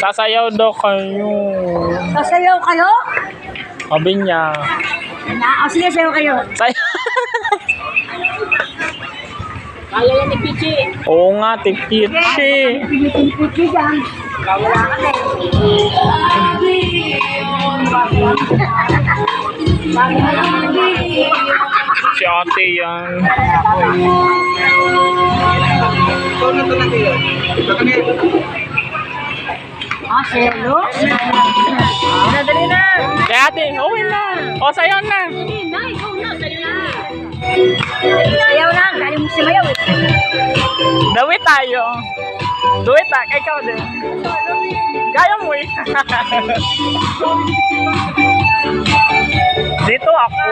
Sasayaw daw kayo. Sasayaw kayo? Sabi niya. Sige, sayaw kayo. Kaya yan ni Pichi. Oo nga, Pichi. Pichi dyan. Wala ka na Si ate yan. Selo? Dali na. Kaya ate, okay na. O, sayaw na. Dali na, ikaw na, sayaw na. Sayaw lang, dali mo sumayaw eh. Dawit tayo. Duwit ah, ikaw din. Kaya mo eh. Dito ako.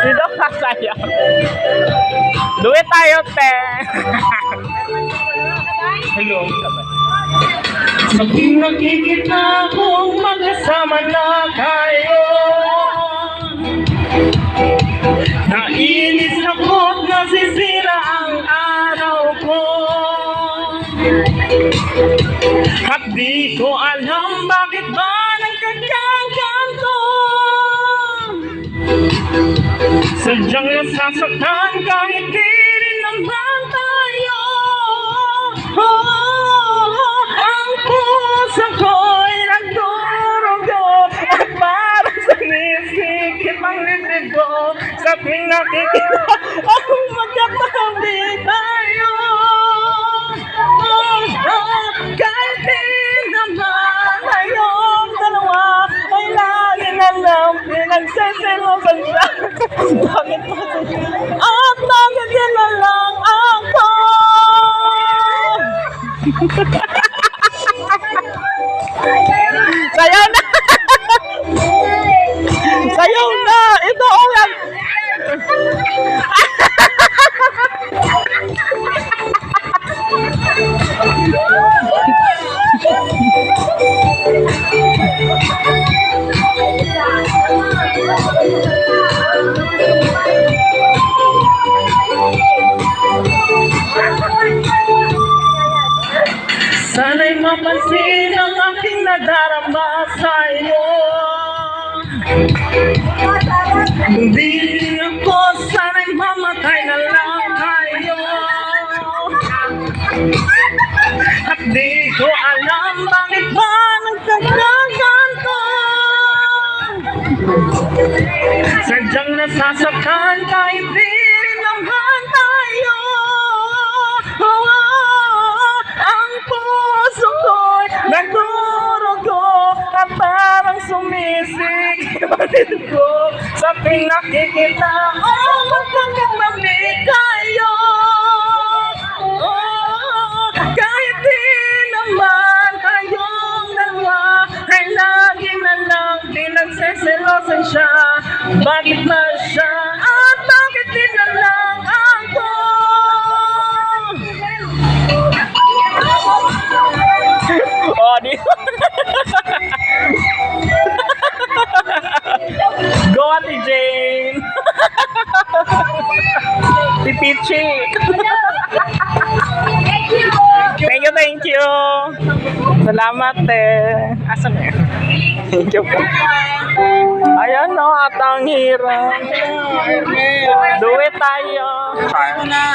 Dito ka sayaw. Duwit tayo, te. Hello. Sa pinakikita kong magkasama na kayo, nainis ako't nasisira ang araw ko. At di ko alam bakit ba nagkakaganto. Sadyang nasasaktan kahit di rin naman tayo. Ang puso ko'y nagdurugo at parang sinisikip ang litrib ko. Sa pinakikita akong magkatabi tayo. Kahit di naman tayong dalawa ay lagi na lang pinagsisilosan siya. Bakit pa siya? At bakit yun na lang ako? Sayaw na! Sayaw na! Ito ulan! Sana'y mapansin ang aking nadarama sa'yo. Kung di ako, sana'y mamatay na lang tayo. At di ko alam bakit ba nagkakaganto. Sadyang nasasaktan kahit di naman tayo. Ang puso ko'y nagdurugo at parang sumisig ibatid ko sa pinakikita. Magkakabali kayo. Kahit di naman tayong dalawa ay lagi na lang pinagsisilosan siya. Bakit ba siya at bakit di na lang ako? Oh, di. Go, Ate Jane. Si Pichi. Thank you. Salamat, eh. Asan eh? Thank you po. Ayan no, at ang hirap. Duwe tayo. Tayo na.